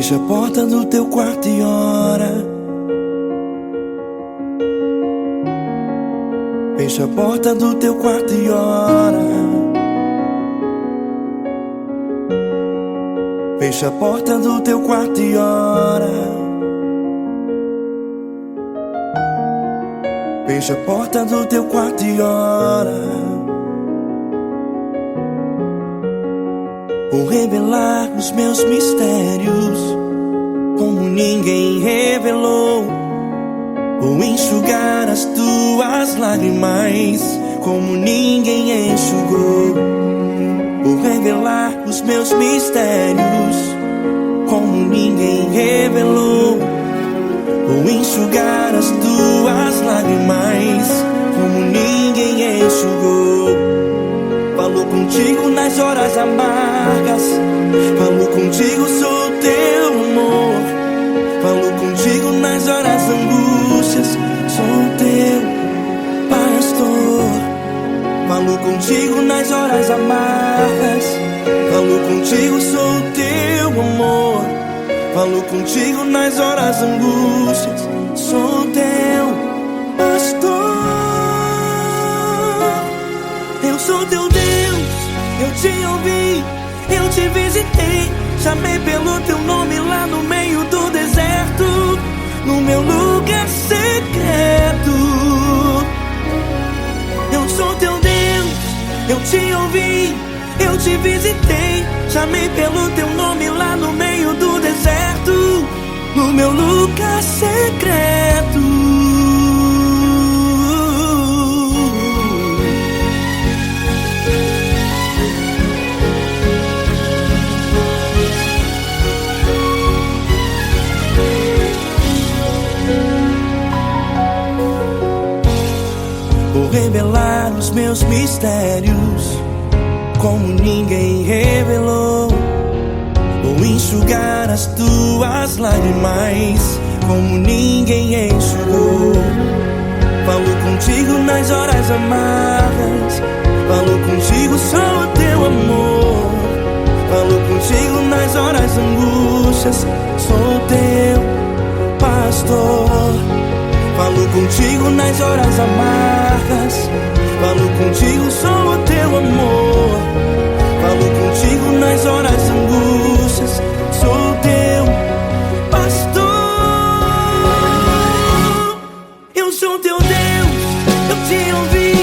Fecha a porta do teu quarto e ora. Fecha a porta do teu quarto e ora. Fecha a porta do teu quarto e ora. Fecha a porta do teu quarto e ora. Vou revelar os meus mistérios como ninguém revelou. Vou enxugar as tuas lágrimas como ninguém enxugou. Vou revelar os meus mistérios como ninguém revelou. Vou enxugar as tuas lágrimas como ninguém enxugou. Falo contigo nas horas amargas, falo contigo, sou teu amor. Falo contigo nas horas angústias, sou teu pastor. Falo contigo nas horas amargas, falo contigo, sou teu amor. Falo contigo nas horas angústias, sou teu pastor. Eu sou teu Deus, eu te ouvi, eu te visitei. Chamei pelo teu nome lá no meio do deserto, no meu lugar secreto. Eu sou teu Deus, eu te ouvi, eu te visitei. Chamei pelo teu nome lá no meio do deserto, no meu lugar secreto. Vou revelar os meus mistérios como ninguém revelou. Vou enxugar as tuas lágrimas como ninguém enxugou. Falo contigo nas horas amargas, falo contigo, sou teu amor. Falo contigo nas horas angústias, sou teu pastor. Falo contigo nas horas amargas, falo contigo, sou o teu amor. Falo contigo nas horas angústias, sou teu pastor. Eu sou teu Deus, eu te ouvi,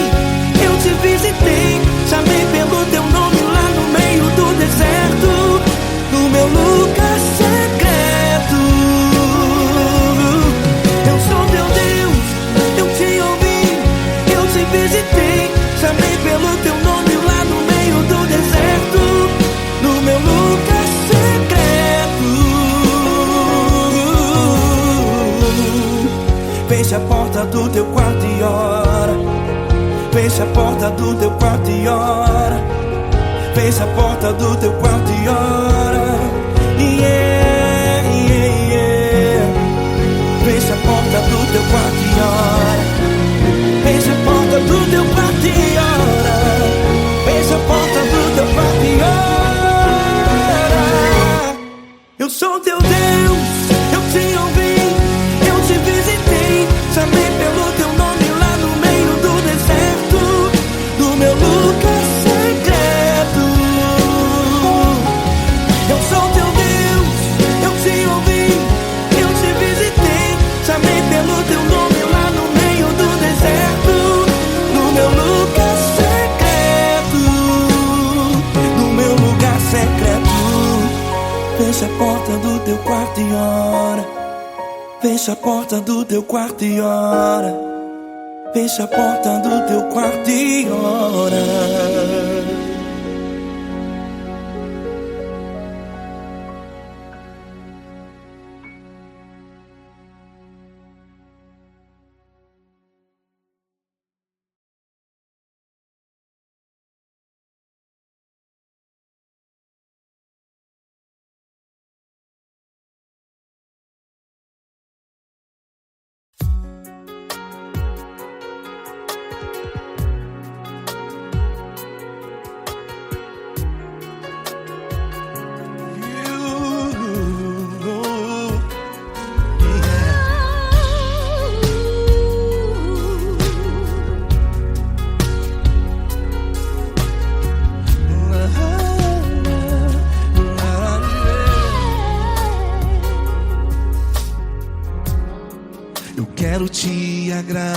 eu te visitei. Chamei pelo teu nome lá no meio do deserto, no meu lugar secreto. Eu sou teu Deus, eu te ouvi, eu te visitei. Chamei pelo teu nome lá no meio do deserto, no meu lugar secreto. Fecha a porta do teu quarto e ora. Fecha a porta do teu quarto e ora. Fecha a porta do teu quarto e ora. Yeah, yeah, yeah. Fecha a porta do teu quarto e ora. Fecha a porta do teu quarto e ora. Fecha a porta do teu quarto e ora. Eu sou teu Deus, eu te ouvi, eu te visitei. Chamei pelo teu nome lá no meio do deserto, no meu lugar secreto. Eu sou teu Deus, eu te ouvi, eu te visitei. Chamei pelo teu nome lá no meio do deserto, no meu lugar secreto, no meu lugar secreto. Fecha a porta do teu quarto e ora. Fecha a porta do teu quarto e ora. Fecha a porta do teu quarto e ora.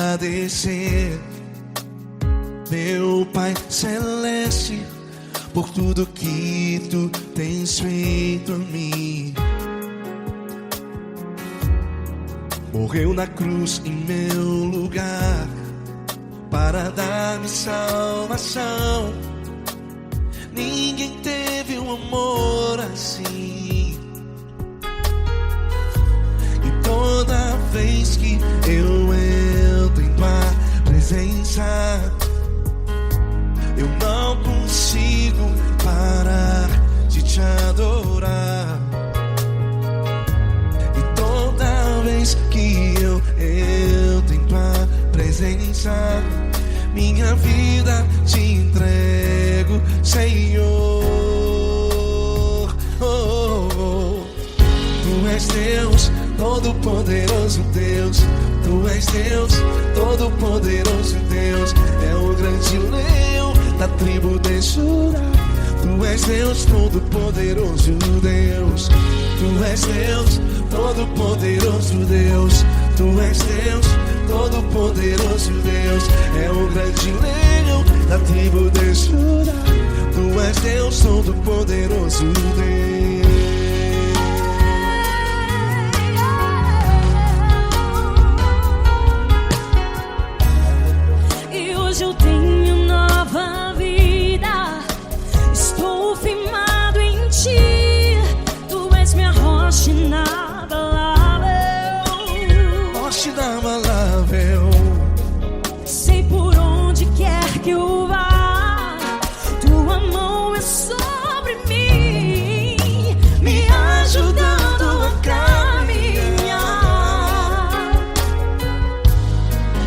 agradecer, meu Pai Celeste, por tudo que Tu tens feito a mim. Morreu na cruz em meu lugar para dar-me salvação. Ninguém teve um amor assim. E toda vez que eu entro em Tua presença, eu não consigo parar de Te adorar. E toda vez que eu entro em Tua presença, minha vida Te entrego, Senhor. Tu és Deus, Todo-Poderoso Deus. Tu és Deus, Todo-Poderoso Deus. É o grande leão da tribo de Judá. Tu és Deus, Todo-Poderoso Deus. Tu és Deus, Todo-Poderoso Deus. Tu és Deus, Todo-Poderoso Deus. É o grande leão da tribo de Judá. Tu és Deus, Todo-Poderoso Deus. E hoje eu tenho nova vida, estou firmado em Ti. Tu és minha rocha inabalável, Rocha inabalável. sei por onde quer que eu vá, Tua mão é sobre mim, me ajudando a caminhar.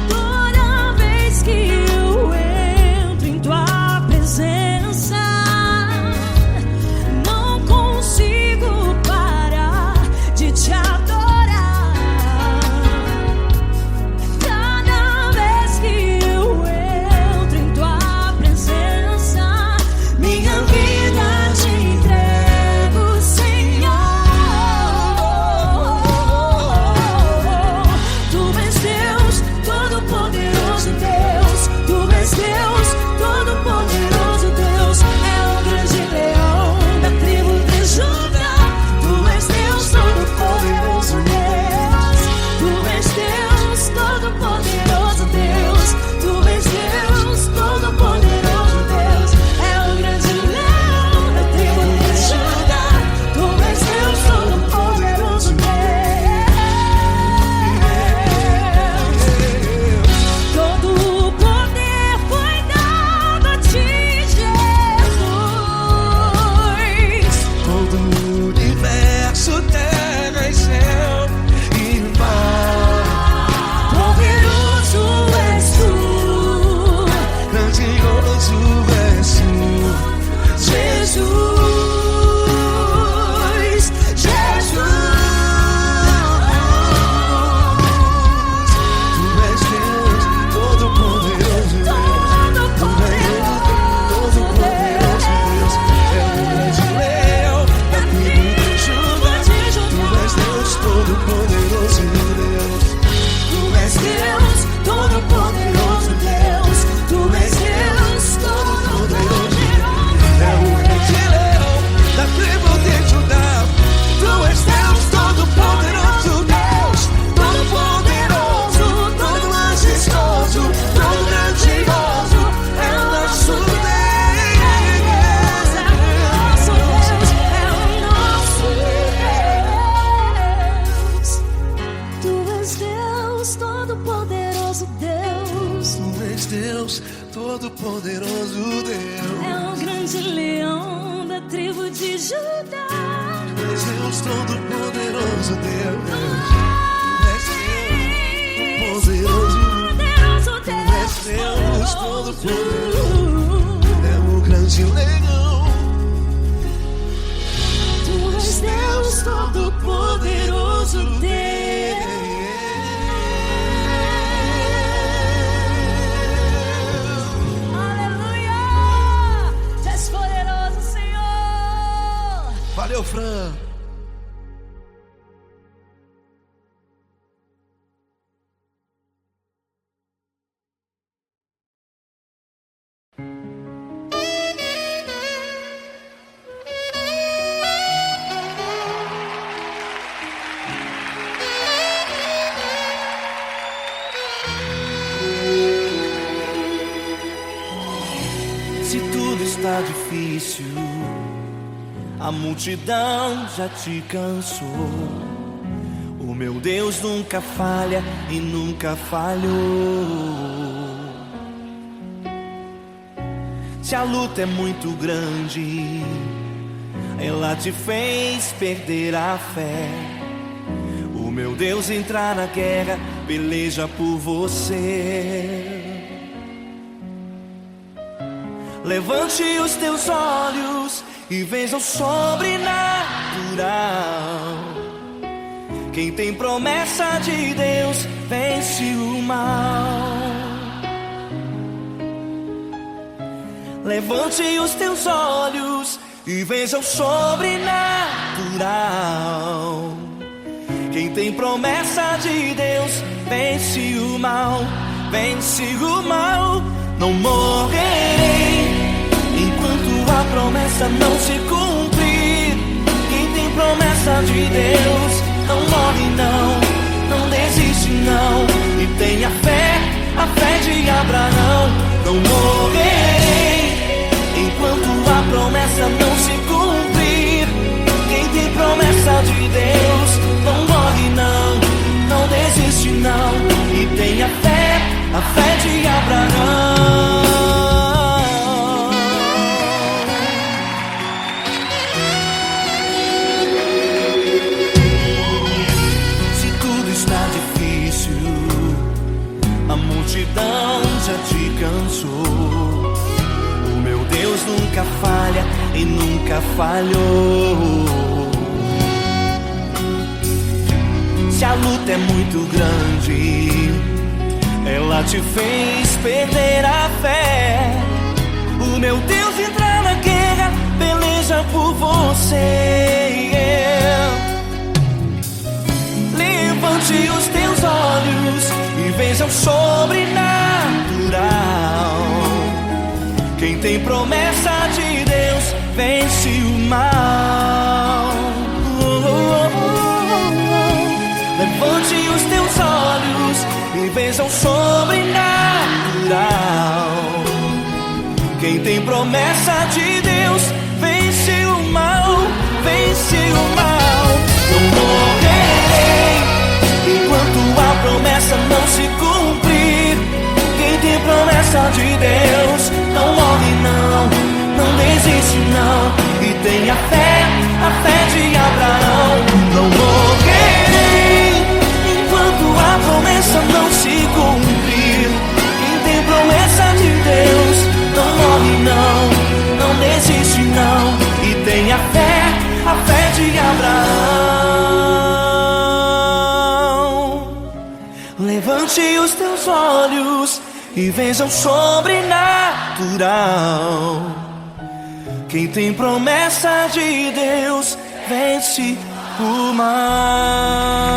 Toda vez que eu entro em Tua presença, não consigo parar de Te adorar. Cada vez que eu entro em Tua presença, minha vida Te entrego, Senhor. Tu és Deus, Todo-Poderoso Deus. Tu és Deus, Todo-Poderoso Deus. É o grande leão da tribo de Judá. Tu és Deus, Todo-Poderoso Deus. Tu és Deus, Todo-Poderoso Deus. Tu és Deus, Todo-Poderoso Deus. É o grande leão da tribo de Judá. Tu és Deus, Todo-Poderoso Deus. Todo o poder foi dado a Ti, Jesus. Todo o universo, terra e céu e mar. Poderoso és Tu, Grandioso és Tu, Jesus. Jesus. Tu és Deus, Todo-Poderoso Deus. Tu és Deus, Todo-Poderoso Deus. É o grande leão da tribo de Judá. Tu és Deus, Todo-Poderoso Deus. Tu és Deus, Todo-Poderoso Deus. Tu és Deus, Todo-Poderoso. É o grande leão da tribo de Judá. Tu és Deus, Todo-Poderoso Deus. Todo-Poderoso, todo majestoso, todo grandioso. É o nosso Deus. Nosso Deus é o nosso Deus. Tu és Deus, Todo-Poderoso Deus. Tu és Deus, Todo-Poderoso Deus. É o grande leão da tribo de Judá. Tu és Deus, Todo-Poderoso Deus. Tu és Deus, Todo-Poderoso. Poderoso Deus. Tu és Deus, Todo-Poderoso. É o grande leão. Tu és Deus, Todo-Poderoso Deus. Aleluia! Tu és poderoso, Senhor. Valeu, Fran. Se tudo está difícil, a multidão já te cansou. O meu Deus nunca falha e nunca falhou. Se a luta é muito grande, ela te fez perder a fé. O meu Deus entrar na guerra, peleja por você. Levante os teus olhos e veja o sobrenatural. Quem tem promessa de Deus vence o mal. Levante os teus olhos e veja o sobrenatural. Quem tem promessa de Deus vence o mal, vence o mal. Não morrerei enquanto a promessa não se cumprir. Quem tem promessa de Deus não morre não, não desiste não. E tenha fé, a fé de Abraão. Não morrerei enquanto a promessa não se cumprir. Quem tem promessa de Deus não morre não, não desiste não. E tenha fé, a fé de Abraão. Se tudo está difícil, a multidão já te cansou. O meu Deus nunca falha e nunca falhou. Se a luta é muito grande, ela te fez perder a fé. O meu Deus entra na guerra, peleja por você. Levante os teus olhos e veja o sobrenatural. Quem tem promessa de Deus vence o mal. Levante os teus olhos e veja o sobrenatural. Quem tem promessa de Deus vence o mal, vence o mal. Não morrerei enquanto a promessa não se cumprir. Quem tem promessa de Deus não morre não, não desiste não. E tenha fé, a fé de Abraão. Não morrerei enquanto a promessa não se cumprir. Quem tem promessa de Deus não morre não, não desiste não. E tenha fé, a fé de Abraão. Levante os teus olhos e veja o sobrenatural. Quem tem promessa de Deus vence o mal.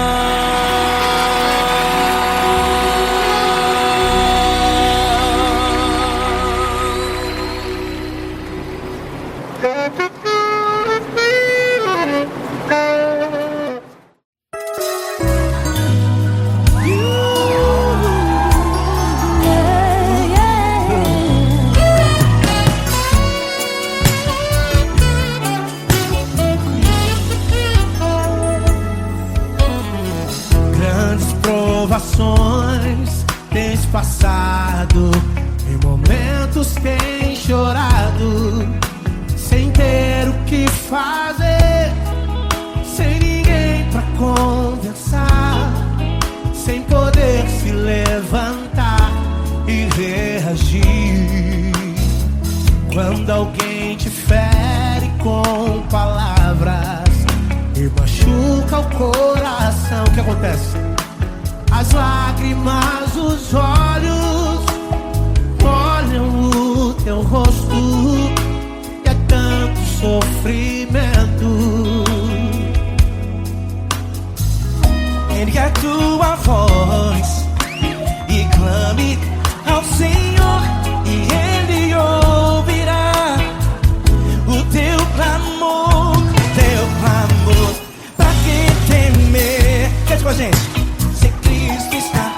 Tens passado, em momentos tens chorado, sem ter o que fazer, sem ninguém pra conversar, sem poder se levantar e reagir. Quando alguém te fere com palavras e machuca o coração, o que acontece? As lágrimas, os olhos olham o teu rosto e é tanto sofrimento. Ergue a tua voz e clame ao Senhor e Ele ouvirá o teu clamor, pra que temer? Cante com a gente. Se Cristo está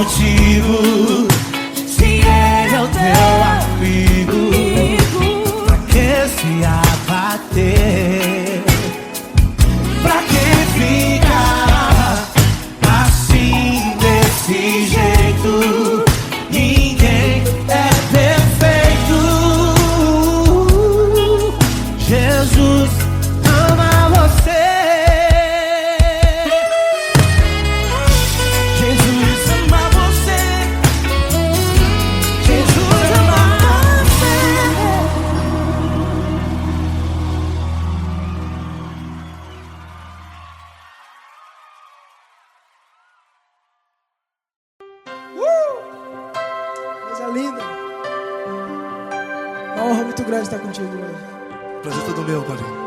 contigo. Se Ele é o teu amigo, pra que se abater? Pra que ficar assim, desse jeito? Ninguém é perfeito. Jesus ama você. Jesus ama você. Jesus ama Coisa linda. Uma honra muito grande estar contigo hoje. Prazer todo meu, Paulinho.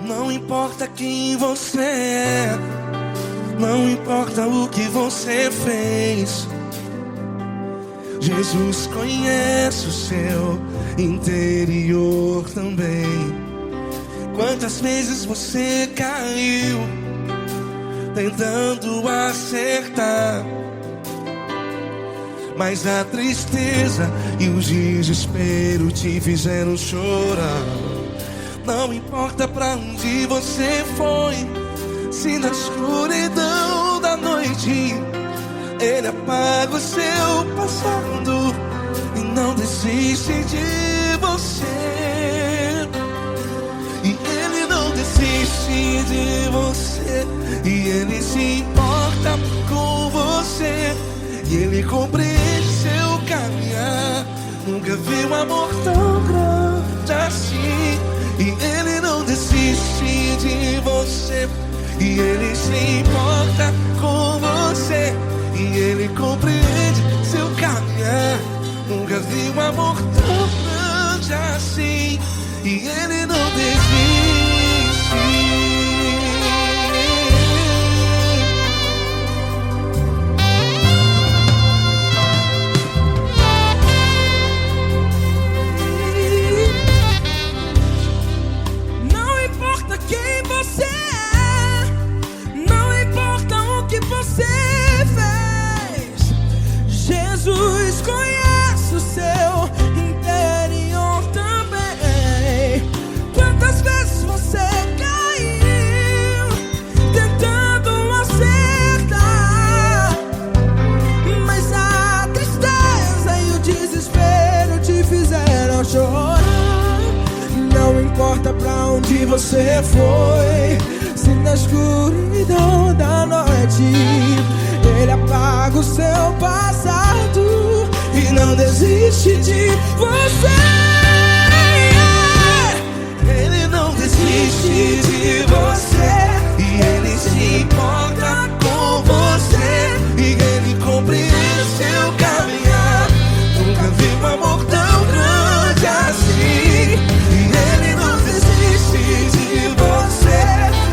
Não importa quem você é, não importa o que você fez, Jesus conhece o seu interior também. Quantas vezes você caiu tentando acertar, mas a tristeza e o desespero te fizeram chorar. Não importa pra onde você foi, se na escuridão da noite Ele apaga o seu passado e não desiste de você. E Ele não desiste de você, e Ele se importa com você, e Ele compreende seu caminhar. Nunca vi um amor tão grande assim. E Ele não desiste de você, e Ele se importa com você, e Ele compreende seu caminhar. Nunca vi um amor tão grande assim. E Ele não desiste. Não importa quem você é, não importa o que você fez, Jesus conhece o seu interior também. Quantas vezes você caiu tentando acertar, mas a tristeza e o desespero te fizeram chorar. Não importa pra onde você foi, se na escuridão da noite Ele apaga o seu passado e não desiste de você. Ele não desiste de você, e Ele se importa com você, e Ele compreende seu caminhar. Nunca vi um amor tão grande assim. E Ele não desiste de você,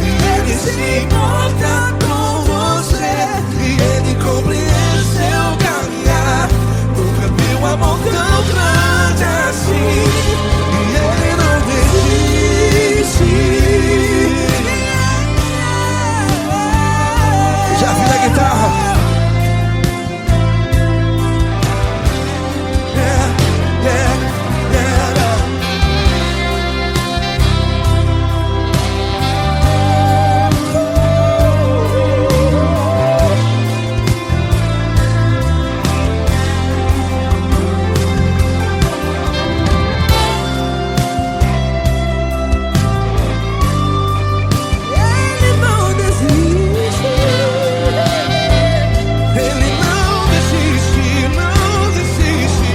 e Ele se importa com você, e Ele compreende seu caminhar. Nunca vi um amor tão grande assim. E Ele não desiste. Já vi na guitarra. Ele não desiste. Ele não desiste, não desiste.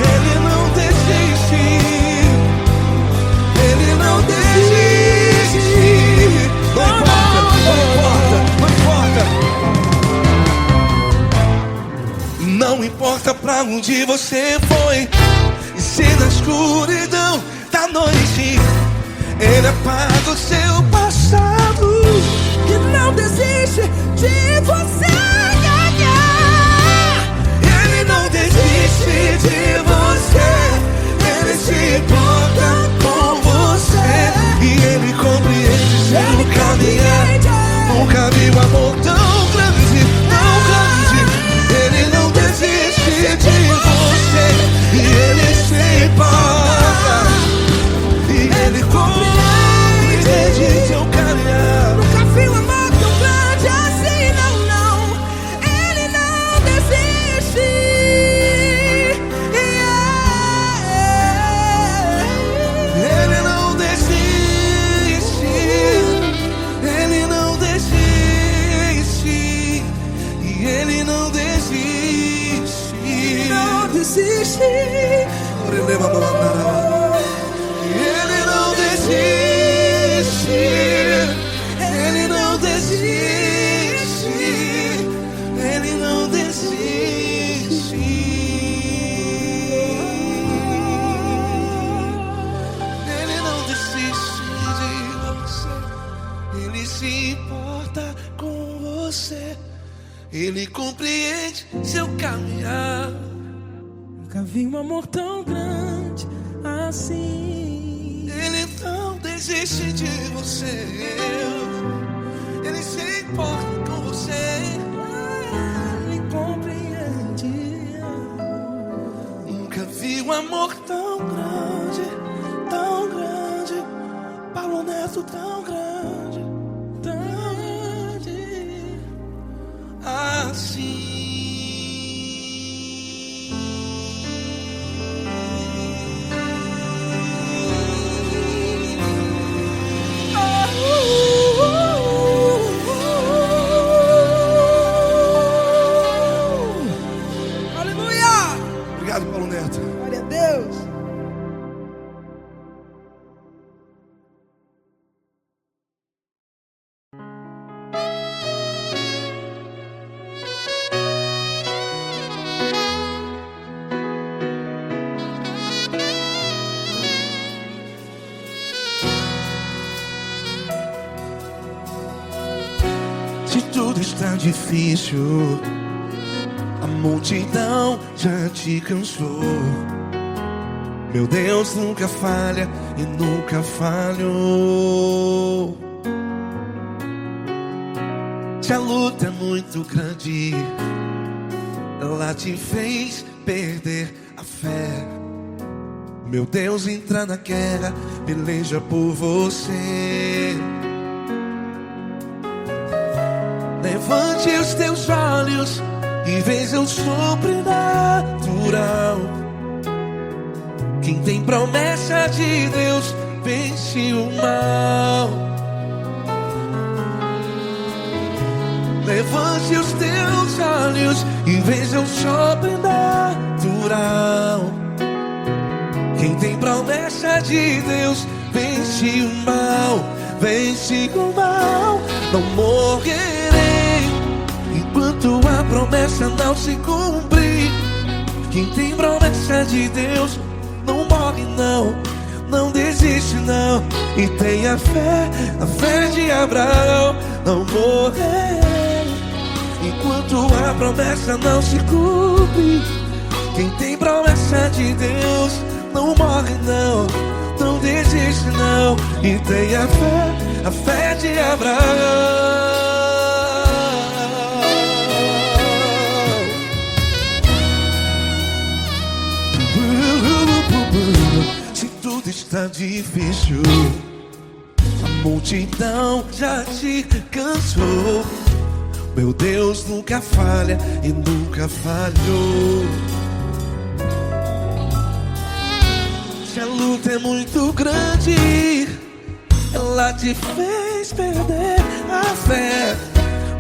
Ele não desiste. Ele não desiste. Não importa, não importa, não importa. Não importa pra onde você foi, e se na escuridão da noite. Ele apaga o seu passado E não desiste de você. Ele não desiste de você. Ele se importa com você. E ele compreende seu caminhar. Nunca vi um amor tão grande, tão grande. Ele não desiste de você. E ele se importa. E ele compreende seu caminhar. Nunca vi um amor tão grande assim, não, não. Ele não desiste. Ele não desiste. Ele não desiste. E ele não desiste. Não desiste. Ele não desiste. Ele não desiste. Ele não desiste. Ele não desiste de você. Ele se importa com você. Ele compreende seu caminhar. Nunca vi um amor tão grande assim. Ele não desiste de você. Ele se importa com você. Ele compreende. Nunca vi um amor tão grande, tão grande. Paulo Neto tão grande, Tão grande. assim. Aleluia! Obrigado, Paulo Neto. Glória a Deus. Se tudo está difícil, a multidão já te cansou. Meu Deus nunca falha e nunca falhou. Se a luta é muito grande, ela te fez perder a fé. Meu Deus entra na guerra, peleja por você. Levante os teus olhos e veja o sobrenatural. Quem tem promessa de Deus vence o mal. Levante os teus olhos e veja o sobrenatural. Quem tem promessa de Deus vence o mal. Vence o mal. Não morrerei enquanto a promessa não se cumprir. Quem tem promessa de Deus não morre não, não desiste não. E tenha fé, a fé de Abraão. Não morrerei enquanto a promessa não se cumpre. Quem tem promessa de Deus não morre não, não desiste não. E tenha fé, a fé de Abraão. Se tudo está difícil, a multidão já te cansou. Meu Deus nunca falha e nunca falhou. Se a luta é muito grande, ela te fez perder a fé.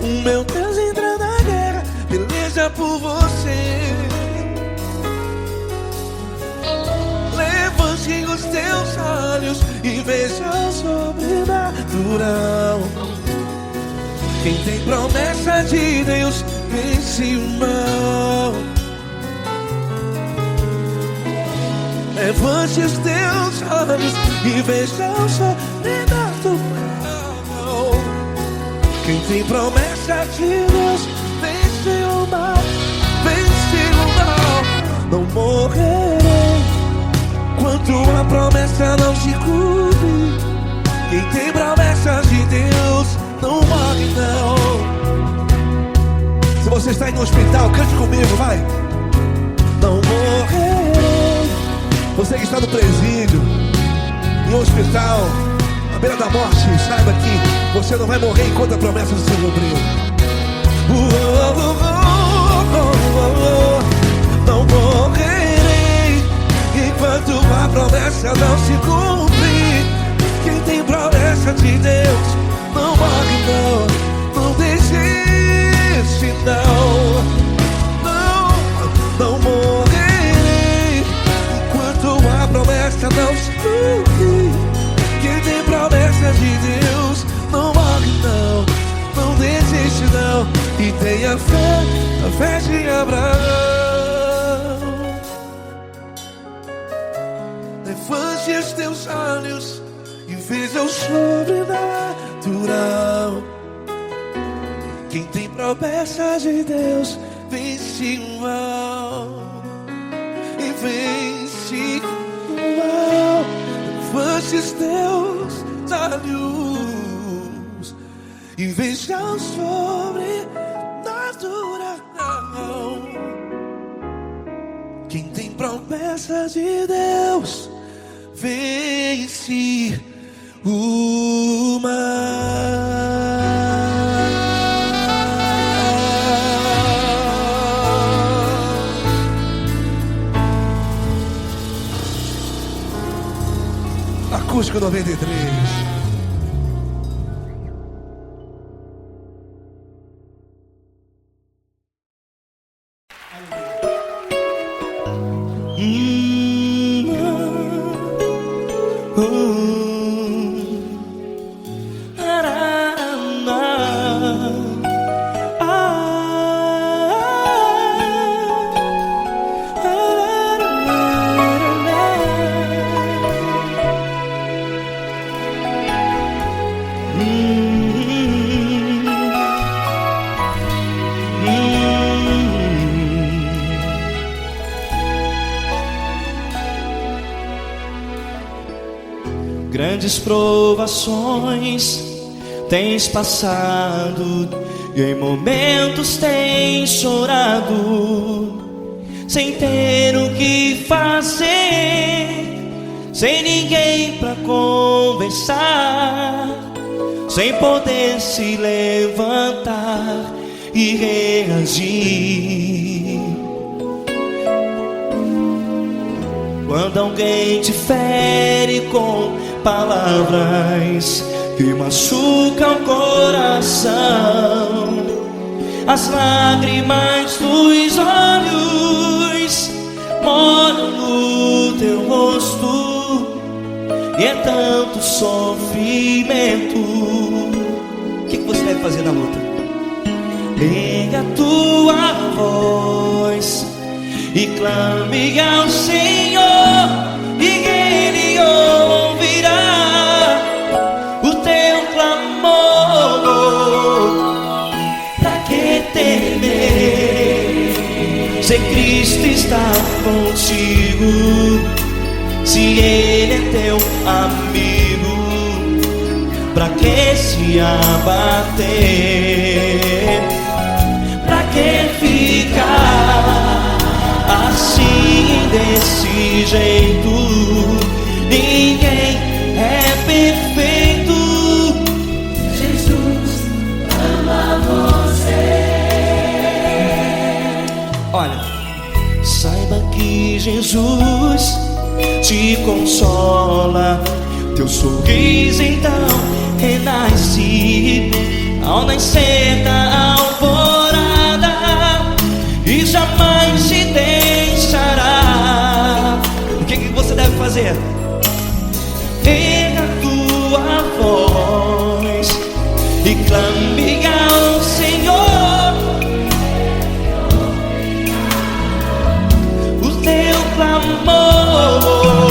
O meu Deus entra na guerra, peleja por você. Levante os teus olhos e veja o sobrenatural. Quem tem promessa de Deus vence o mal. Levante os teus olhos e veja o sobrenatural. Quem tem promessa de Deus vence o mal, vence o mal. Não morrerei enquanto a promessa não se cumpre. Quem tem promessas de Deus não morre não. Se você está aí no hospital, cante comigo, vai. Não morrerei. Você que está no presídio, em um hospital, à beira da morte, saiba que você não vai morrer enquanto a promessa não se cumpriu. Não morrerei enquanto a promessa não se cumprir. Quem tem promessa de Deus não morre não. Não desiste não. Não morrerei enquanto a promessa não se cumprir. Quem tem promessa de Deus não morre não. Não desiste não. E tenha fé, a fé de Abraão. Levante os teus olhos e veja o sobrenatural. Quem tem promessa de Deus vence o mal e vence o mal. Levante os teus olhos e veja o sobrenatural. Quem tem promessa de Deus vence o mal. Acústico 93. Grandes provações tens passado e em momentos tens chorado, sem ter o que fazer, sem ninguém pra conversar, sem poder se levantar e reagir. Quando alguém te fere com palavras que machucam o coração, as lágrimas dos olhos molham no teu rosto, e é tanto sofrimento. O que você deve fazer na luta? Erga a tua voz e clame ao Senhor, e Ele ouvirá o teu clamor. Pra que temer, se Cristo está contigo, se Ele é teu amigo? Pra que se abater? Pra que ficar assim, desse jeito? Ninguém é perfeito. Jesus ama você. Olha, saiba que Jesus te consola, teu sorriso então renasce ao nascer da alvorada e jamais te deixará. O que você deve fazer? Erga a tua voz e clame ao Senhor, o teu clamor.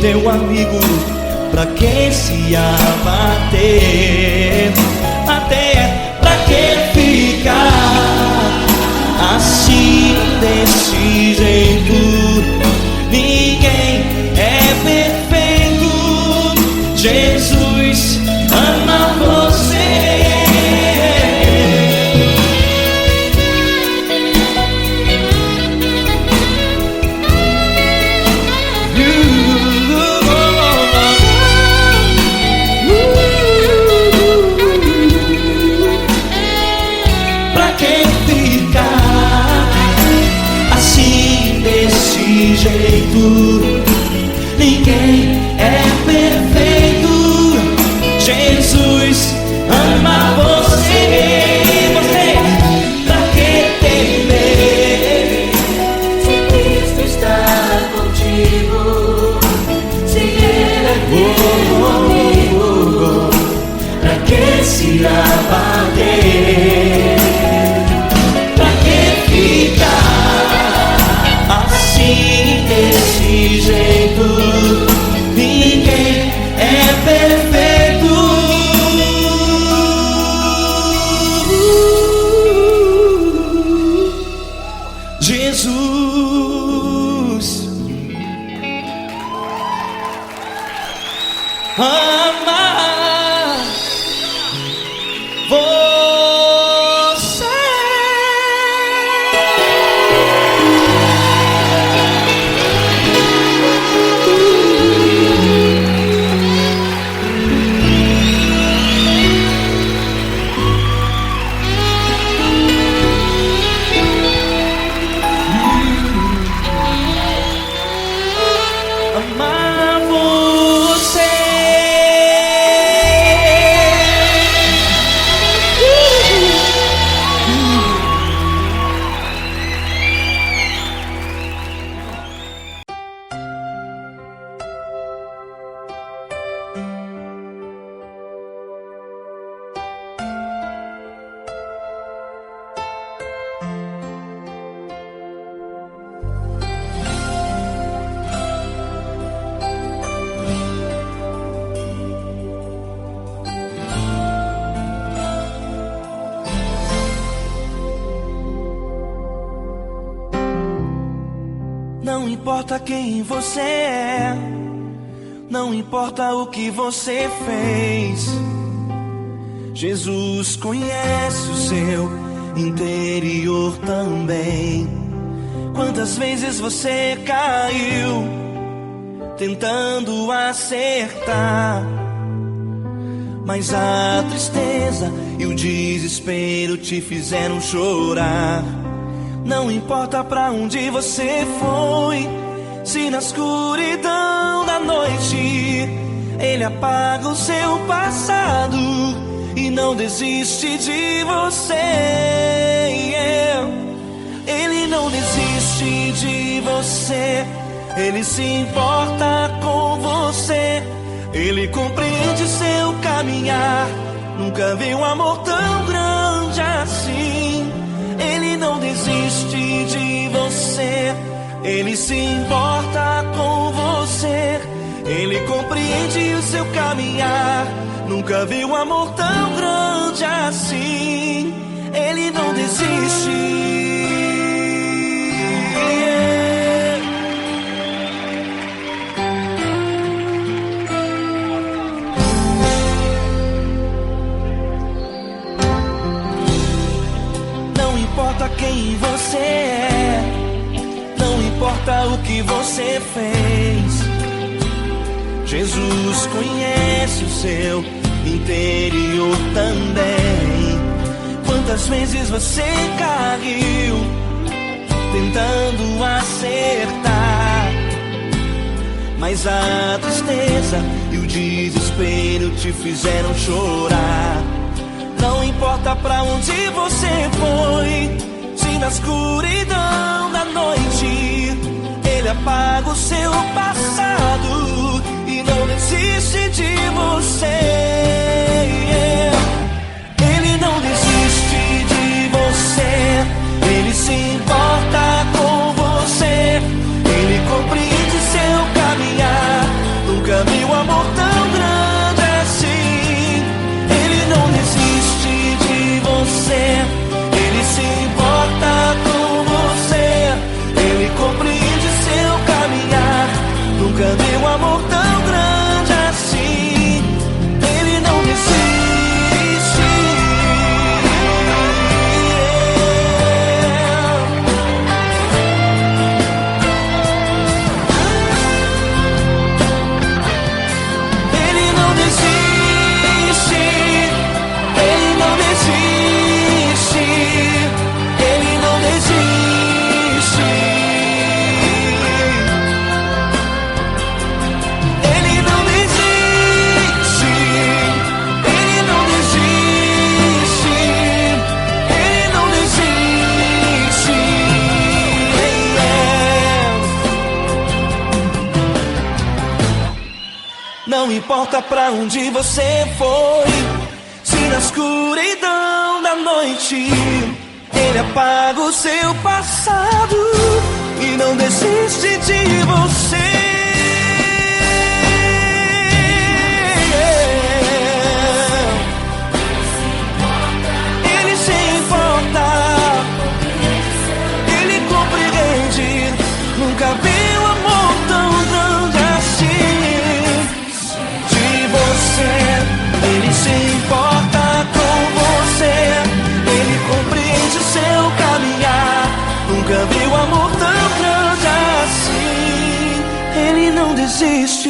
teu amigo, pra que se abater? Até pra que ficar assim desse jeito? Ninguém é perfeito. Jesus ama você. Pra que ficar assim desse jeito? Ninguém é perfeito. Jesus ama você. Você, pra que temer? Se Cristo está contigo, se Ele é teu amigo, Pra que se abater? Pra que ficar assim desse jeito? Ninguém é perfeito. Jesus ama você. Amar você. Não importa quem você é, não importa o que você fez, Jesus conhece o seu interior também. Quantas vezes você caiu tentando acertar, mas a tristeza e o desespero te fizeram chorar. Não importa pra onde você foi, se na escuridão da noite Ele apaga o seu passado e não desiste de você. Ele não desiste de você, Ele se importa com você. Ele compreende seu caminhar, nunca vi um amor tão grande assim. Ele não desiste de você, Ele se importa com você. Ele compreende o seu caminhar, nunca vi um amor tão grande assim. Ele não desiste. Não importa quem você é, não importa o que você fez, Jesus conhece o seu interior também. Quantas vezes você caiu tentando acertar, mas a tristeza e o desespero te fizeram chorar. Não importa pra onde você foi, se na escuridão da noite Ele apaga o seu passado e não desiste de você. Ele não desiste de você, Ele se importa com você. Ele compreende seu caminhar, importa pra onde você foi, se na escuridão da noite ele apaga o seu passado e não desiste de você. Ele se importa, ele compreende. Nunca vi um amor tão grande assim de você. Ele se importa com você, ele compreende o seu caminhar. Nunca vi um amor tão grande assim. Ele não desiste,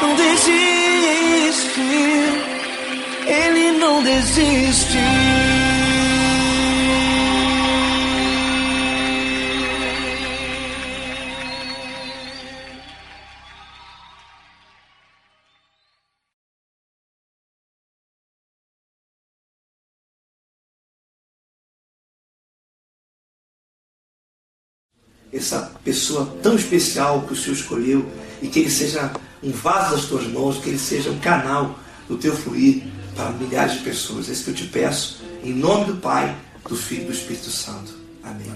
não desiste, ele não desiste. Essa pessoa tão especial que o Senhor escolheu, e que ele seja um vaso das tuas mãos, que ele seja um canal do teu fluir para milhares de pessoas. É isso que eu te peço, em nome do Pai, do Filho e do Espírito Santo. Amém.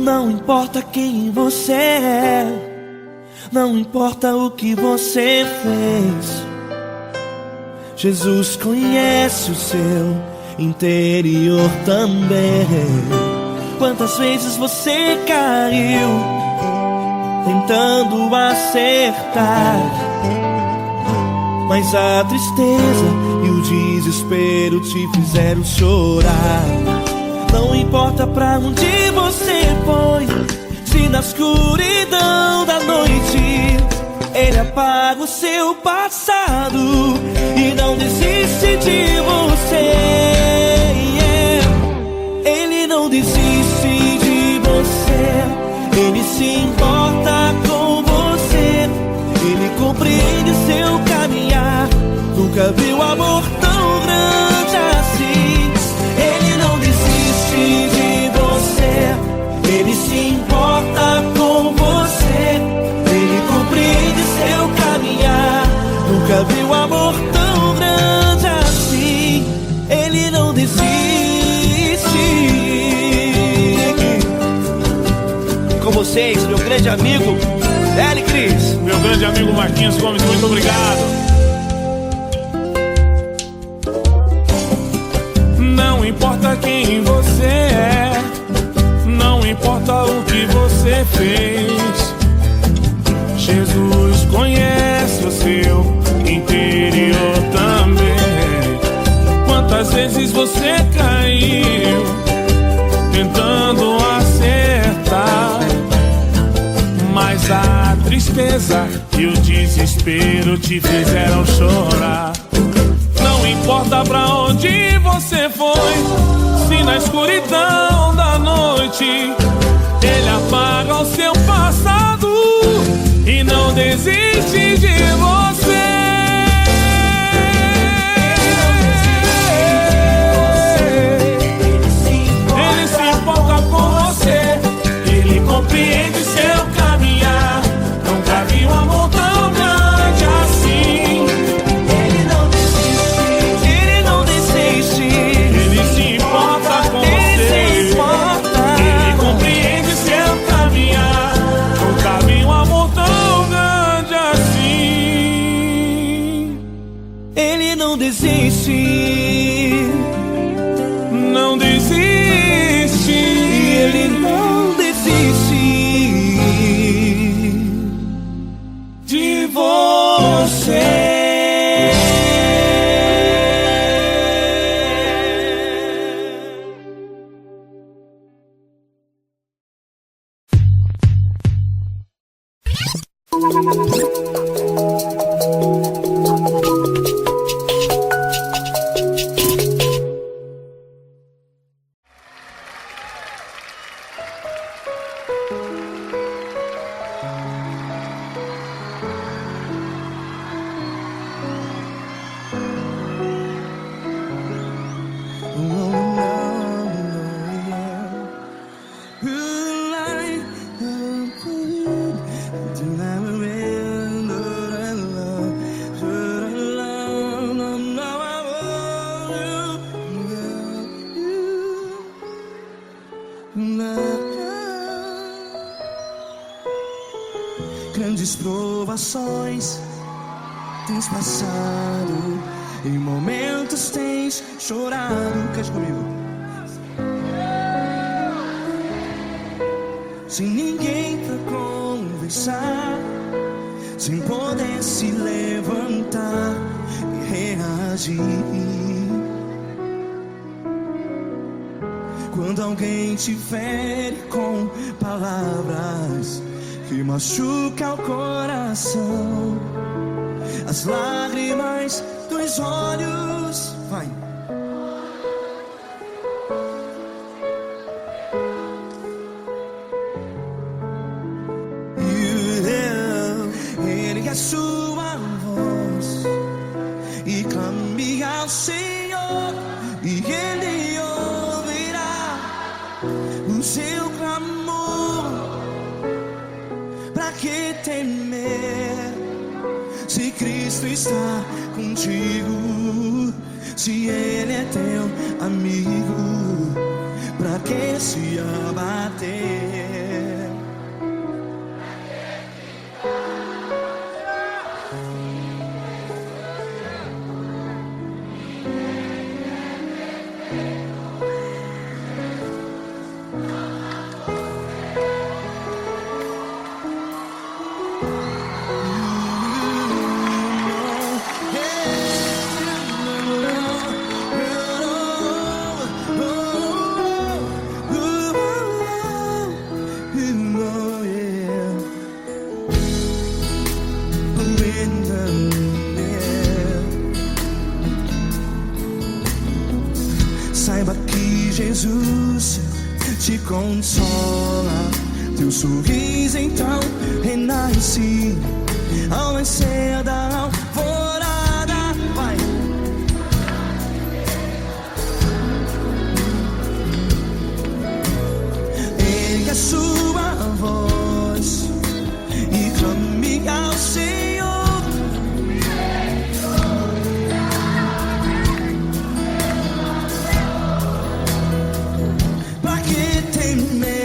Não importa quem você é, não importa o que você fez, Jesus conhece o seu interior também. Quantas vezes você caiu tentando acertar, mas a tristeza e o desespero te fizeram chorar. Não importa pra onde você foi, se na escuridão da noite ele apaga o seu passado e não desiste de você. Ele não desiste de você, ele se importa com você, ele compreende seu caminhar. Nunca viu amor tão grande assim. Ele não desiste de você, ele se importa com você, ele compreende seu caminhar. Nunca vi um amor tão grande assim. Ele não desiste. Com vocês, meu grande amigo L. Cris. Meu grande amigo Marquinhos Gomes, muito obrigado. Não importa quem você é, não importa o que você fez, Jesus conhece o seu interior também. Quantas vezes você caiu tentando acertar, mas a tristeza e o desespero te fizeram chorar. Não importa pra onde você foi, se na escuridão da noite ele apaga o seu passado e não desiste de você. Ele se importa com você, ele compreende seu caminhar. Nunca vi um amor tão grande assim. Ele não desiste, ele não desiste. Ele se importa com você, ele compreende seu caminhar. Nunca vi um amor tão grande assim. Ele não desiste, não desiste. ele não desiste De você. Grandes provações tens passado, em momentos tens chorado. Cante comigo. Sem ninguém pra conversar, sem poder se levantar e reagir. Quando alguém te fere com palavras que machuca o coração, as lágrimas dos olhos, vai. Ergue a sua voz e clame ao Senhor, e Ele ouvirá o seu clamor. Pra que temer, se Cristo está contigo? Se Ele é teu amigo, pra que se abater? Saiba que Jesus te consola, teu sorriso então renasce ao nascer da alvorada. Vai. Ergue a sua voz e clame ao Senhor. Pra que temer?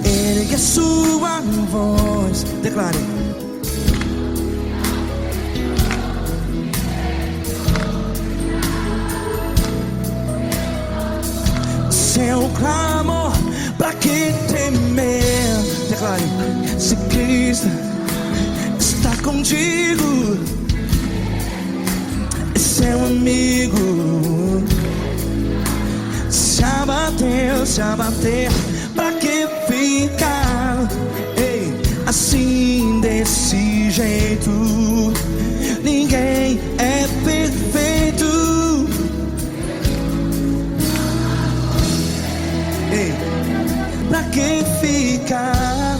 Ergue a sua voz, declare. Seu clamor, pra que temer? Declare. Se Cristo está contigo, é seu amigo. Se abater, pra que ficar, ei, assim desse jeito? Ninguém é perfeito. Ei, pra que ficar?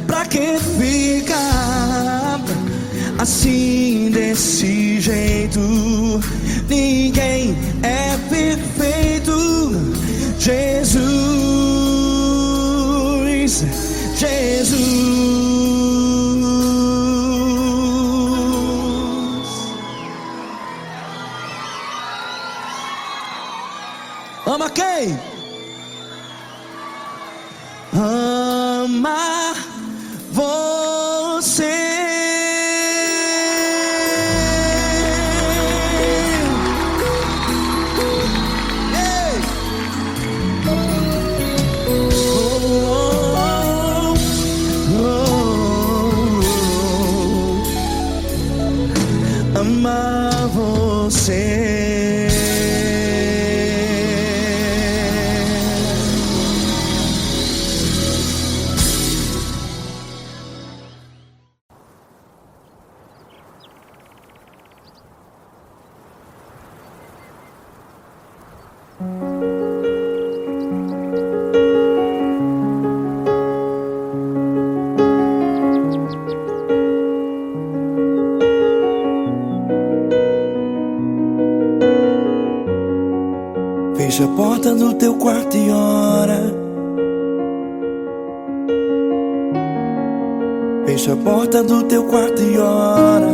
Pra que fica assim desse jeito? Ninguém é perfeito. Jesus, Jesus. Ama quem? Ama você. Ei! Ama você. Fecha a porta do teu quarto e ora. Fecha a porta do teu quarto e ora.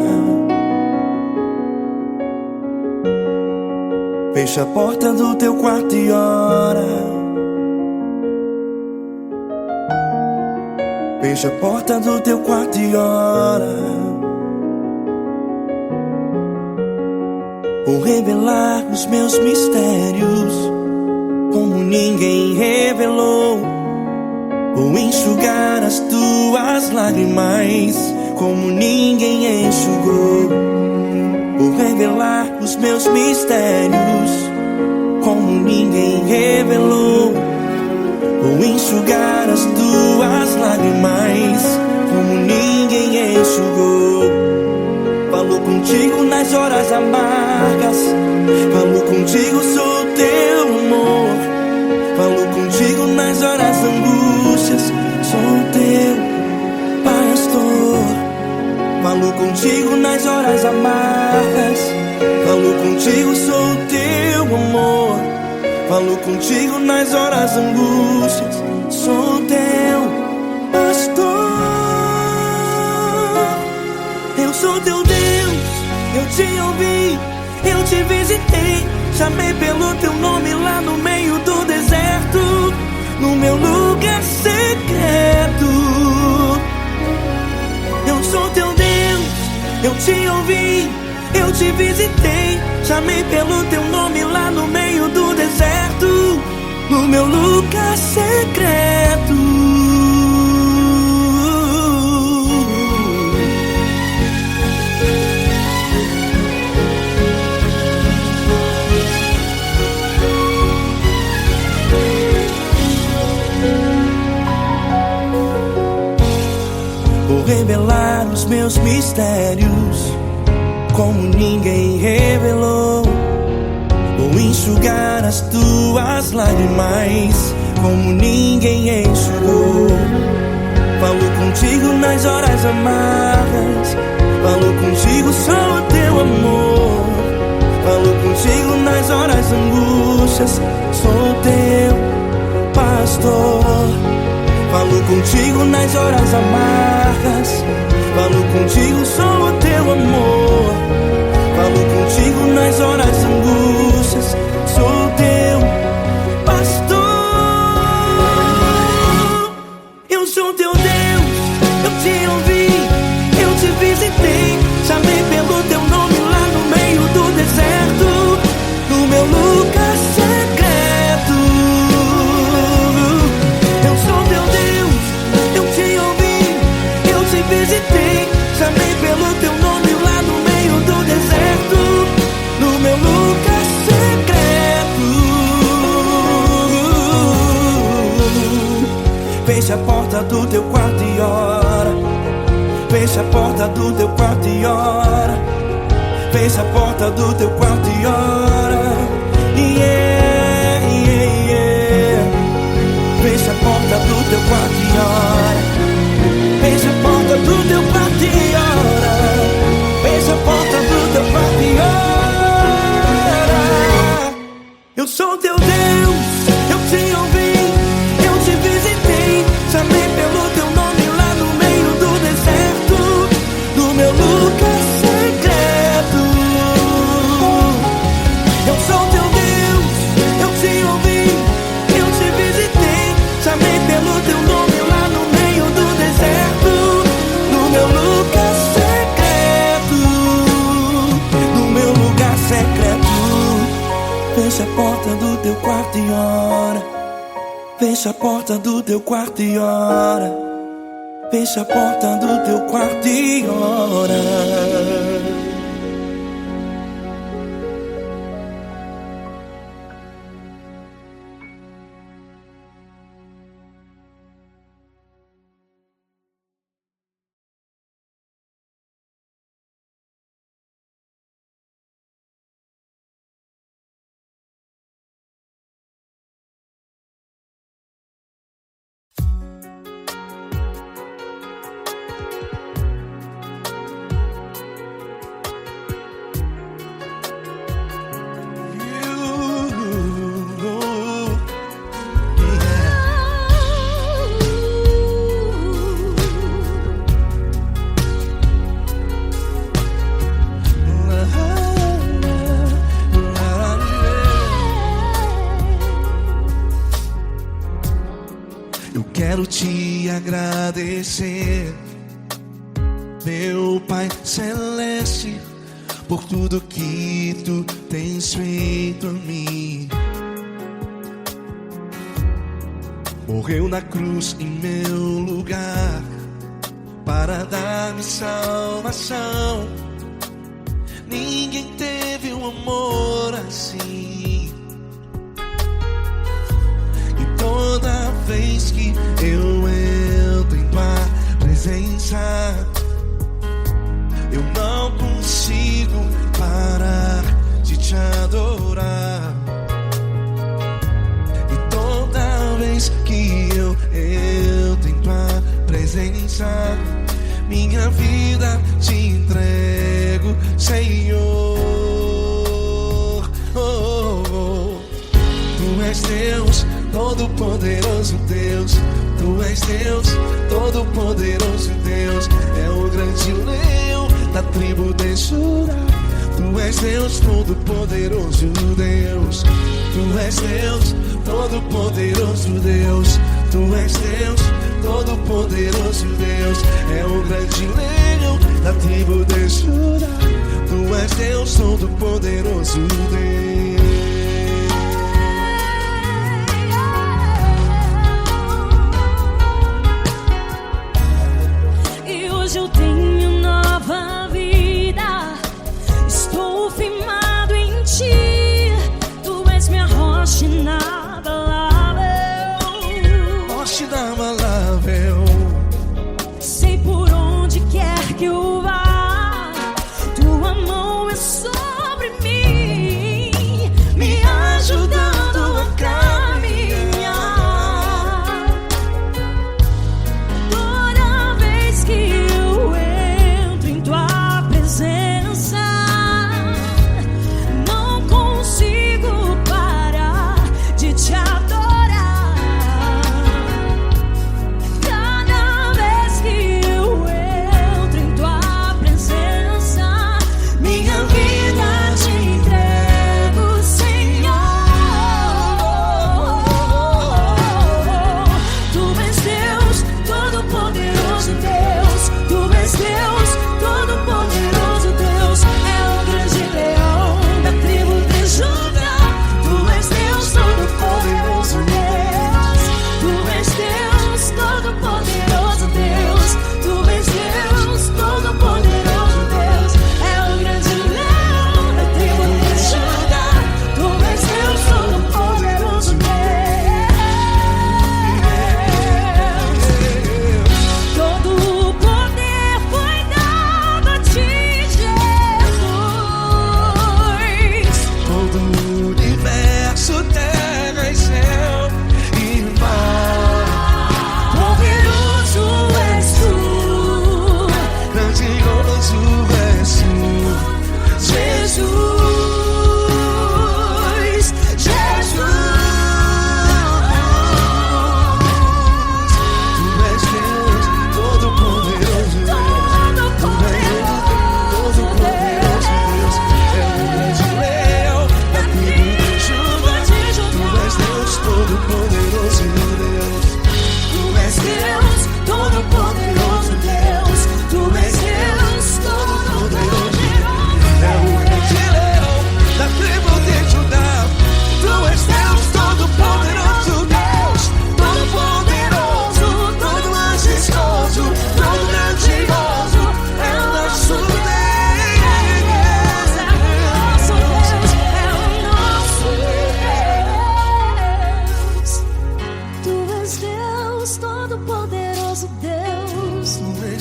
Fecha a porta do teu quarto e ora. Fecha a porta do teu quarto e ora. Vou revelar os meus mistérios como ninguém revelou. Vou enxugar as tuas lágrimas como ninguém enxugou. Vou revelar os meus mistérios como ninguém revelou. Vou enxugar as tuas lágrimas como ninguém enxugou. Falo contigo nas horas amargas. Falo contigo, sou teu amor. Falo contigo nas horas angústias. Sou teu pastor. Falo contigo nas horas amargas. Falo contigo, sou teu amor. Falo contigo nas horas angústias. Sou teu pastor. Eu sou teu Deus, eu te ouvi, eu te visitei. Chamei pelo teu nome lá no meio do deserto, no meu lugar secreto. Eu sou teu Deus, eu te ouvi, eu te visitei. Chamei pelo teu nome lá no meio do deserto, no meu lugar secreto. Vou revelar os meus mistérios como ninguém revelou. Vou enxugar as tuas lágrimas como ninguém enxugou. Falo contigo nas horas amargas. Falo contigo, sou teu amor. Falo contigo nas horas angústias. Sou teu pastor. Falo contigo nas horas amargas. Falo contigo, sou o teu amor. Falo contigo nas horas angústias. Sou teu pastor. Eu sou teu Deus, eu te ouvi, eu te visitei. Chamei pelo teu nome lá no meio do deserto, no meu lugar secreto. Eu sou teu Deus, eu te ouvi, eu te visitei. Chamei pelo teu nome lá no meio do deserto, no meu lugar secreto. Fecha a porta do teu quarto e ora. Fecha a porta do teu quarto e ora. Fecha a porta do teu quarto e ora. Yeah, yeah, yeah. Fecha a porta do teu quarto e ora. Fecha Fecha a porta do teu quarto e ora. Fecha a porta do teu quarto e ora. Quero te agradecer, meu Pai Celeste, por tudo que tu tens feito a mim. Morreu na cruz em meu lugar para dar-me salvação. Ninguém teve um amor assim. E toda vez que eu entro em tua presença, eu não consigo parar de te adorar. E toda vez que eu entro em tua presença, minha vida te entrego, Senhor. Tu és Deus, Todo-Poderoso Deus. Tu és Deus, Todo-Poderoso Deus. É o grande leão da tribo de Judá. Tu és Deus, Todo-Poderoso Deus. Tu és Deus, Todo-Poderoso Deus. Tu és Deus, Todo-Poderoso Deus. É o grande leão da tribo de Judá. Tu és Deus, Todo-Poderoso Deus. Eu tenho nova vida, estou firmado em ti. Tu és minha rocha inabalável, Rocha inabalável. sei por onde quer que eu vá, tua mão é sobre mim, me ajudando a caminhar. Toda vez que eu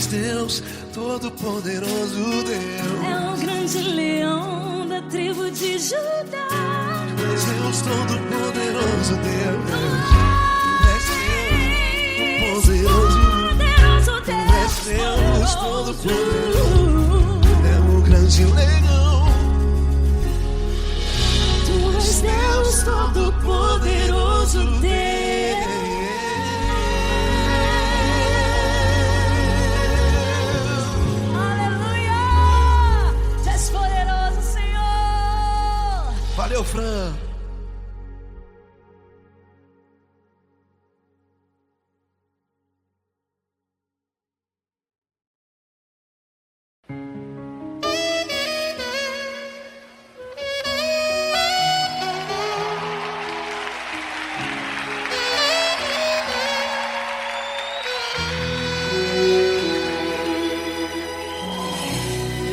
és Deus, todo-poderoso Deus. É o grande leão da tribo de Judá. Tu és Deus, todo-poderoso Deus. Tu és Deus, poderoso. Tu és Deus, todo-poderoso. É o grande leão. Tu és Deus todo-poderoso Deus. Aleluia! Tu és poderoso, Senhor. Valeu, Fran.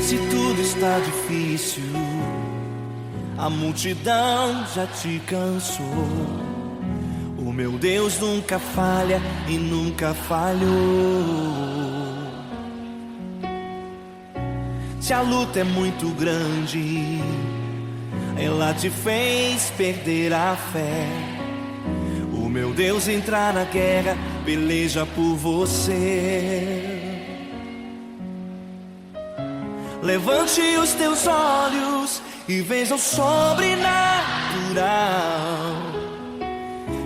Se tudo está difícil, a multidão já te cansou. O meu Deus nunca falha e nunca falhou. Se a luta é muito grande, ela te fez perder a fé. O meu Deus entrar na guerra, peleja por você. Levante os teus olhos e veja o sobrenatural.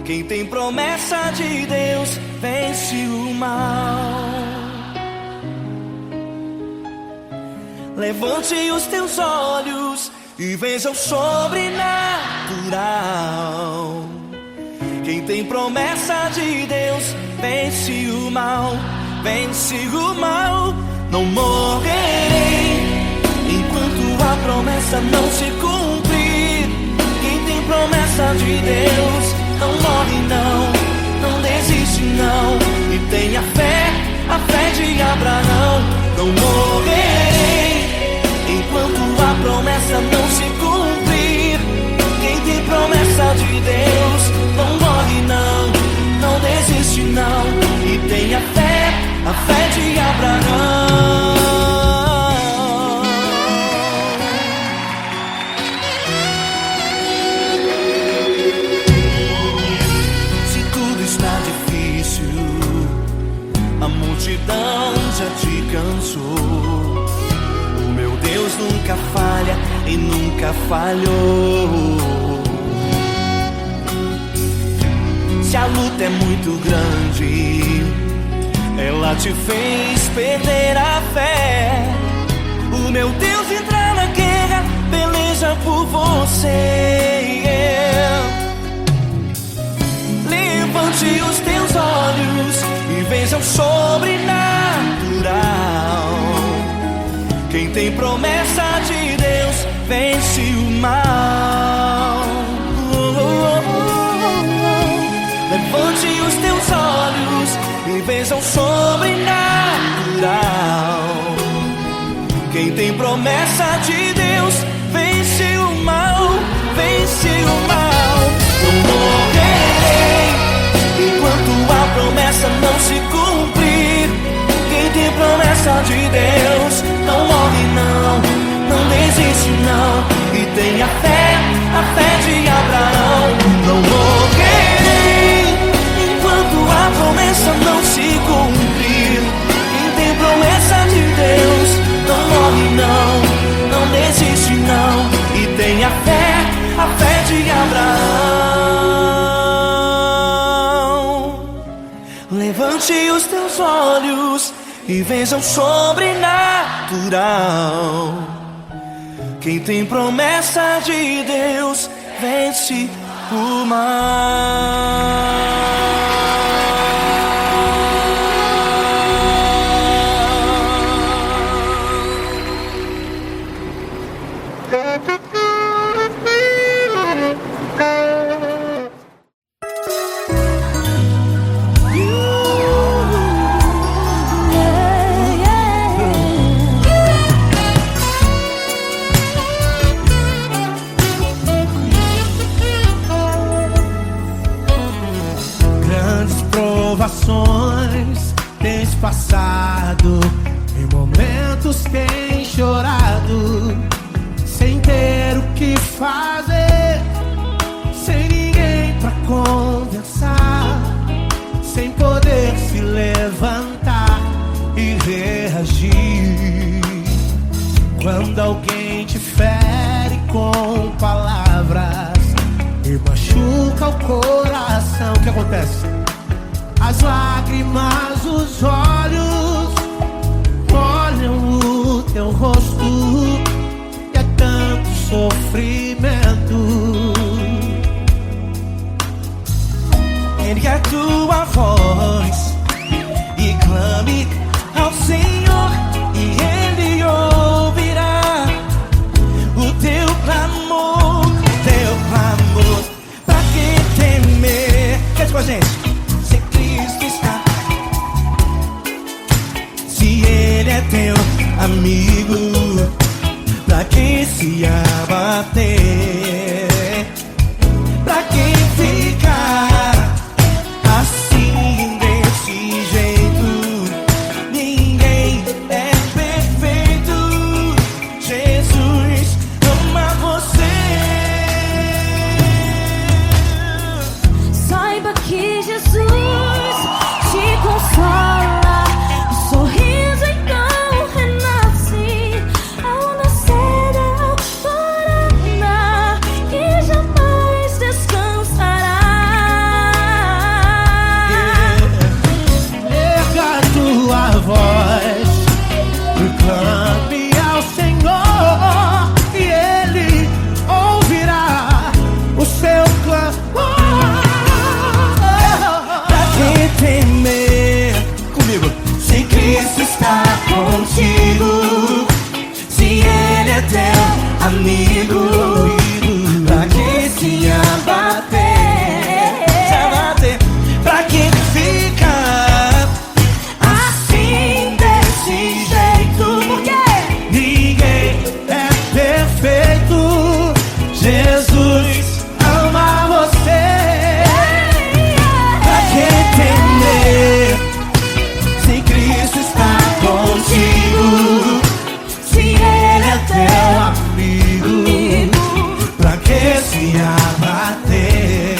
Quem tem promessa de Deus vence o mal. Levante os teus olhos e veja o sobrenatural. Quem tem promessa de Deus vence o mal, vence o mal. Não morrerei enquanto a promessa não se cumprir. Quem tem promessa de Deus não morre não, não desiste não. E tenha fé, a fé de Abraão. Não morrerei enquanto a promessa não se cumprir. Quem tem promessa de Deus não morre não, não desiste não. E tenha fé, a fé de Abraão. Se tudo está difícil, a multidão já te cansou. O meu Deus nunca falha e nunca falhou. Se a luta é muito grande, ela te fez perder a fé. O meu Deus entra na guerra, peleja por você. Levante os teus olhos e veja o sobrenatural. Quem tem promessa de Deus vence o mal. Levante os teus olhos e veja o sobrenatural. Quem tem promessa de Deus vence o mal, vence o mal. Não morrerei enquanto a promessa não se cumprir. Quem tem promessa de Deus não morre não, não desiste não. E tenha fé, a fé de Abraão. Não morrerei enquanto a promessa não se cumprir. Quem tem promessa de Deus não morre não, não desiste não. E tenha fé, a fé de Abraão. Levante os teus olhos e veja o sobrenatural. Quem tem promessa de Deus vence o mal. lado, em momentos tem chorado, sem ter o que fazer, sem ninguém pra conversar, sem poder se levantar e reagir. Quando alguém te fere com palavras e machuca o coração, o que acontece? As lágrimas, os olhos molham o teu rosto, e é tanto sofrimento. Ergue a tua voz e clame ao Senhor, e Ele ouvirá o teu clamor, pra que temer? Cante com a gente. Se Cristo está, se Ele é teu amigo, pra que se abater? Pra que ficar assim desse jeito? Ninguém é perfeito. Jesus ama você. Saiba que Jesus te consola, o sorriso então renasce ao nascer da alvorada, que jamais descansará. Erga a tua voz, clame ao Senhor, e Ele ouvirá o seu clamor. Pra que temer? Comigo. Se Cristo está contigo, se Ele é teu amigo, pra que se abater? Pra que ficar assim desse jeito? Por quê? Ninguém é perfeito. Jesus ama você. Pra que temer? Se Cristo está contigo, se Ele é teu amigo, pra que se abater?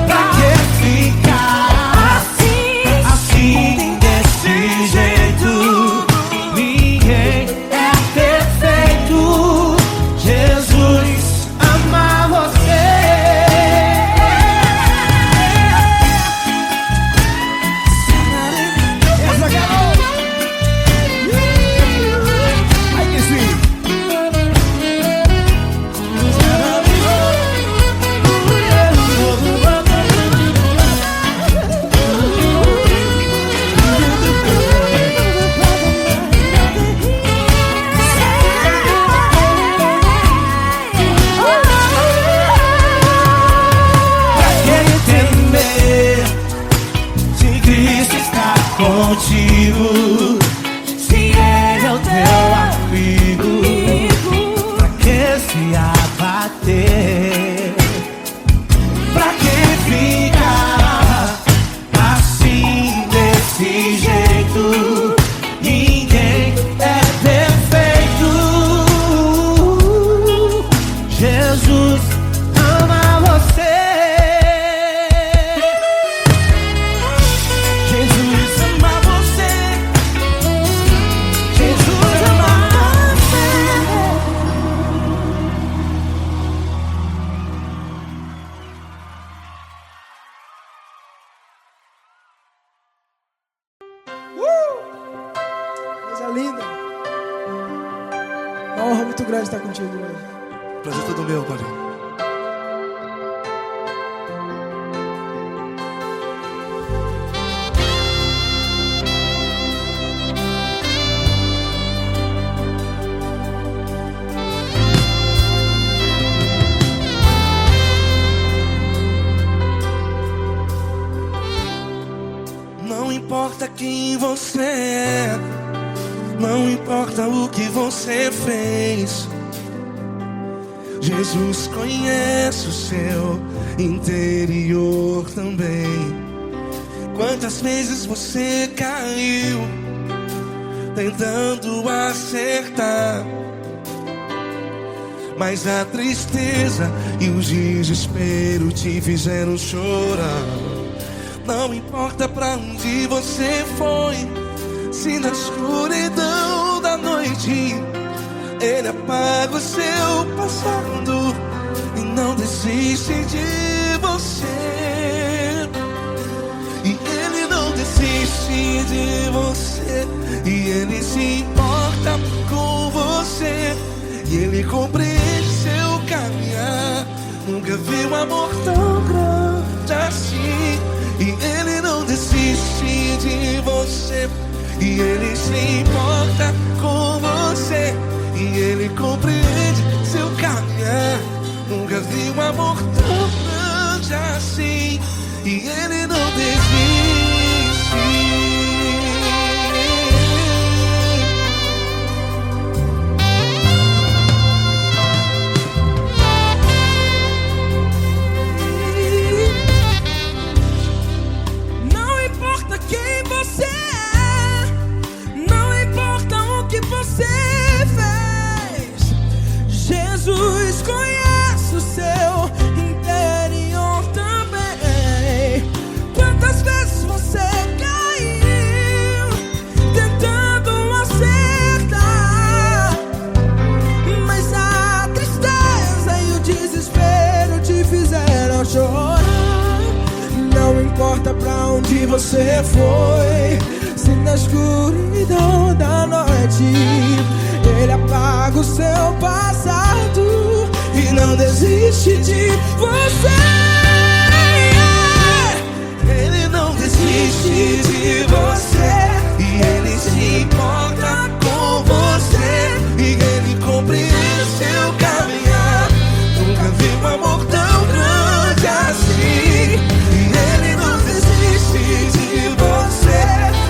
Pra que ficar assim desse jeito? Ninguém é perfeito. Jesus ama você. Essa garota. Aí que sim. Pra que temer? Se Cristo está contigo, se Ele é o teu amigo, pra que se abater? Pra que ficar assim desse jeito? Ninguém é perfeito. Jesus ama você. Jesus ama você. Jesus ama você. Coisa linda. Uma honra muito grande estar contigo hoje. Prazer todo meu, Paulinho. Não importa quem você é, não importa o que você fez, Jesus conhece o seu interior também. Quantas vezes você caiu tentando acertar, mas a tristeza e o desespero te fizeram chorar. Não importa pra onde você foi, se na escuridão da noite Ele apaga o seu passado e não desiste de você. E Ele não desiste de você, e Ele se importa com você, e Ele compreende seu caminhar. Nunca vi um amor tão grande assim. E Ele não desiste de você, e Ele se importa com você, e Ele compreende seu caminhar. Nunca vi um amor tão grande assim. E Ele não desiste. Não importa quem você é, não importa o que você fez, Jesus conhece o seu interior também. Quantas vezes você caiu tentando acertar, mas a tristeza e o desespero te fizeram chorar. Não importa pra onde você foi, se na escuridão da noite Ele apaga o seu passado e não desiste de você. Ele não desiste de você, e Ele se importa com você, e Ele compreende seu caminhar. Nunca vi um amor tão grande assim. E Ele não desiste de você,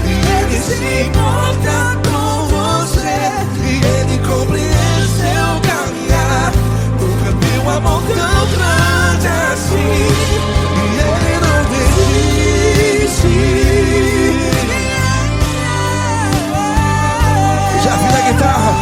e Ele se importa com você, e Ele compreende seu caminhar. Nunca vi um amor tão grande assim. E Ele não desiste. Já vi na guitarra.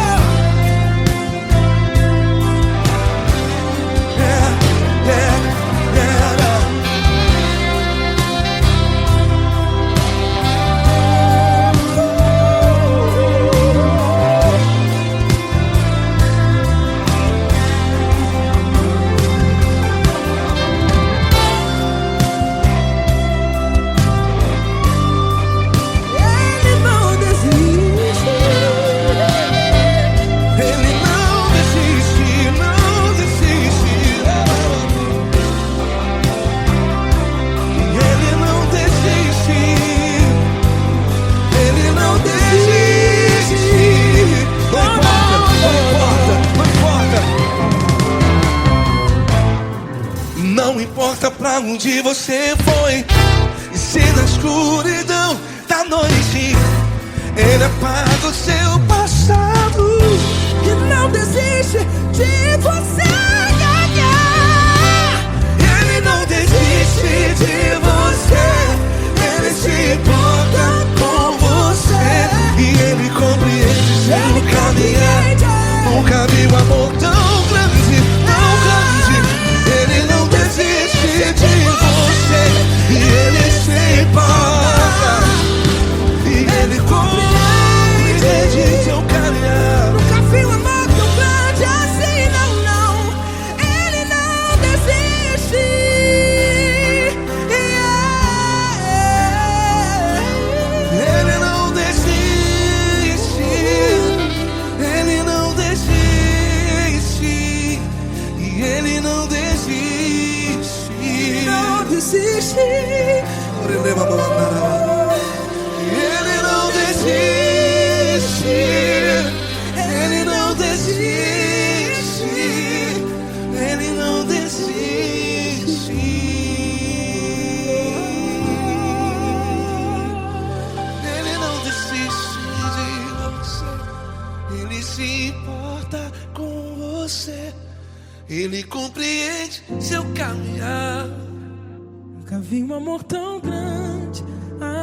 Ele não desiste. Ele não desiste, não desiste. Ele não desiste. Ele não desiste. Não importa, não importa, não importa. Não importa pra onde você foi, e se na escuridão da noite Ele apaga o seu passado E não desiste de você. Ele não desiste de você, Ele se importa com você, e Ele compreende seu caminhar. Nunca vi um amor tão grande, tão grande. Ele não desiste de você, e Ele se importa, e Ele compreende seu caminhar. Nunca vi um amor tão grande assim, não, não. Ele não desiste. Ele não desiste. Ele não desiste. E Ele não desiste. Não desiste. Ele não desiste. Ele não desiste. Ele não desiste. Ele não desiste de você. Ele se importa com você. Ele compreende seu caminhar. Nunca vi um amor tão grande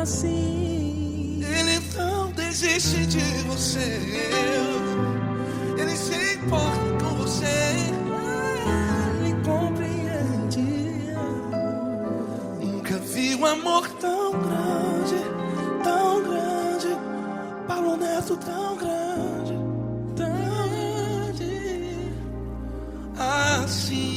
assim. Ele não desiste de você. Ele se importa com você. Ele compreende. Nunca vi um amor tão grande, Paulo Neto tão grande, Tão grande. assim.